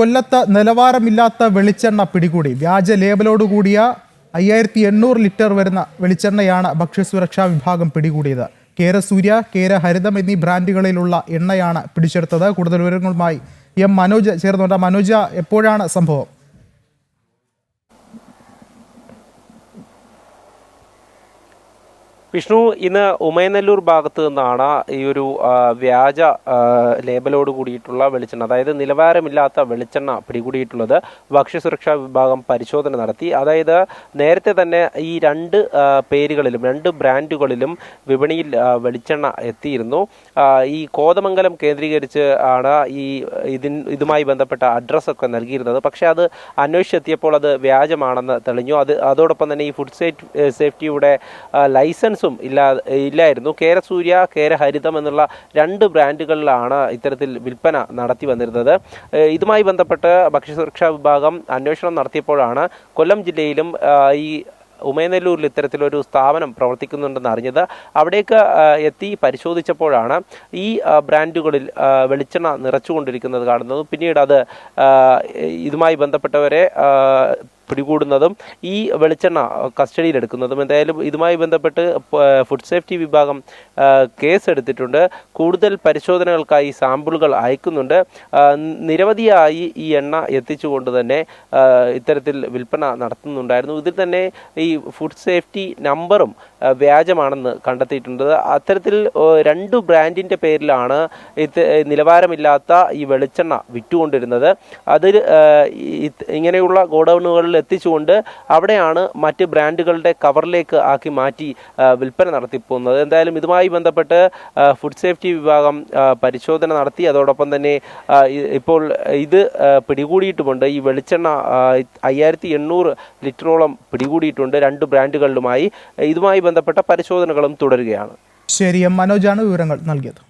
കൊല്ലത്ത് നിലവാരമില്ലാത്ത വെളിച്ചെണ്ണ പിടികൂടി. വ്യാജ ലേബലോടുകൂടിയ 5800 ലിറ്റർ വരുന്ന വെളിച്ചെണ്ണയാണ് ഭക്ഷ്യസുരക്ഷാ വിഭാഗം പിടികൂടിയത്. കേരസൂര്യ, കേരഹരിതം എന്നീ ബ്രാൻഡുകളിലുള്ള എണ്ണയാണ് പിടിച്ചെടുത്തത്. കൂടുതൽ വിവരങ്ങളുമായി എം മനോജ് ചേർന്നുണ്ട്. മനോജ, എപ്പോഴാണ് സംഭവം? വിഷ്ണു, ഇന്ന് ഉമയനെല്ലൂർ ഭാഗത്ത് നിന്നാണ് ഈ ഒരു വ്യാജ ലേബലോട് കൂടിയിട്ടുള്ള വെളിച്ചെണ്ണ, അതായത് നിലവാരമില്ലാത്ത വെളിച്ചെണ്ണ പിടികൂടിയിട്ടുള്ളത്. ഭക്ഷ്യസുരക്ഷാ വിഭാഗം പരിശോധന നടത്തി. അതായത് നേരത്തെ തന്നെ ഈ രണ്ട് ബ്രാൻഡുകളിലും വിപണിയിൽ വെളിച്ചെണ്ണ എത്തിയിരുന്നു. ഈ കോതമംഗലം കേന്ദ്രീകരിച്ച് ആണ് ഇതുമായി ബന്ധപ്പെട്ട അഡ്രസ്സൊക്കെ നൽകിയിരുന്നത്. പക്ഷേ അത് അന്വേഷിച്ചെത്തിയപ്പോൾ അത് വ്യാജമാണെന്ന് തെളിഞ്ഞു. അതോടൊപ്പം തന്നെ ഈ ഫുഡ് സേഫ്റ്റിയുടെ ലൈസൻസും ഇല്ലായിരുന്നു. കേരസൂര്യ, കേരഹരിതം എന്നുള്ള രണ്ട് ബ്രാൻഡുകളിലാണ് ഇത്തരത്തിൽ വിൽപ്പന നടത്തി വന്നിരുന്നത്. ഇതുമായി ബന്ധപ്പെട്ട് ഭക്ഷ്യസുരക്ഷാ വിഭാഗം അന്വേഷണം നടത്തിയപ്പോഴാണ് കൊല്ലം ജില്ലയിലും ഈ ഉമയനെല്ലൂരിൽ ഇത്തരത്തിലൊരു സ്ഥാപനം പ്രവർത്തിക്കുന്നുണ്ടെന്ന് അറിഞ്ഞത്. അവിടേക്ക് എത്തി പരിശോധിച്ചപ്പോഴാണ് ഈ ബ്രാൻഡുകളിൽ വെളിച്ചെണ്ണ നിറച്ചുകൊണ്ടിരിക്കുന്നത് കാണുന്നത്. പിന്നീട് അത് ഇതുമായി ബന്ധപ്പെട്ടവരെ പിടികൂടുന്നതും ഈ വെളിച്ചെണ്ണ കസ്റ്റഡിയിലെടുക്കുന്നതും. എന്തായാലും ഇതുമായി ബന്ധപ്പെട്ട് ഫുഡ് സേഫ്റ്റി വിഭാഗം കേസെടുത്തിട്ടുണ്ട്. കൂടുതൽ പരിശോധനകൾക്കായി സാമ്പിളുകൾ അയക്കുന്നുണ്ട്. നിരവധിയായി ഈ എണ്ണ എത്തിച്ചുകൊണ്ട് തന്നെ ഇത്തരത്തിൽ വിൽപ്പന നടത്തുന്നുണ്ടായിരുന്നു. ഇതിൽ തന്നെ ഈ ഫുഡ് സേഫ്റ്റി നമ്പറും വ്യാജമാണെന്ന് കണ്ടെത്തിയിട്ടുണ്ട്. അത്തരത്തിൽ രണ്ട് ബ്രാൻഡിൻ്റെ പേരിലാണ് നിലവാരമില്ലാത്ത ഈ വെളിച്ചെണ്ണ വിറ്റുകൊണ്ടിരുന്നത്. അതിൽ ഇങ്ങനെയുള്ള ഗോഡൗണുകളിൽ എത്തിച്ചുകൊണ്ട് അവിടെയാണ് മറ്റ് ബ്രാൻഡുകളുടെ കവറിലേക്ക് ആക്കി മാറ്റി വിൽപ്പന നടത്തിപ്പോകുന്നത്. എന്തായാലും ഇതുമായി ബന്ധപ്പെട്ട് ഫുഡ് സേഫ്റ്റി വിഭാഗം പരിശോധന നടത്തി. അതോടൊപ്പം തന്നെ ഇപ്പോൾ ഇത് പിടികൂടിയിട്ടുമുണ്ട്. ഈ വെളിച്ചെണ്ണ 5800 ലിറ്ററോളം പിടികൂടിയിട്ടുണ്ട് രണ്ട് ബ്രാൻഡുകളിലുമായി. ഇതുമായി ബന്ധപ്പെട്ട പരിശോധനകളും തുടരുകയാണ്. ശരി, എം മനോജാണ് വിവരങ്ങൾ നൽകിയത്.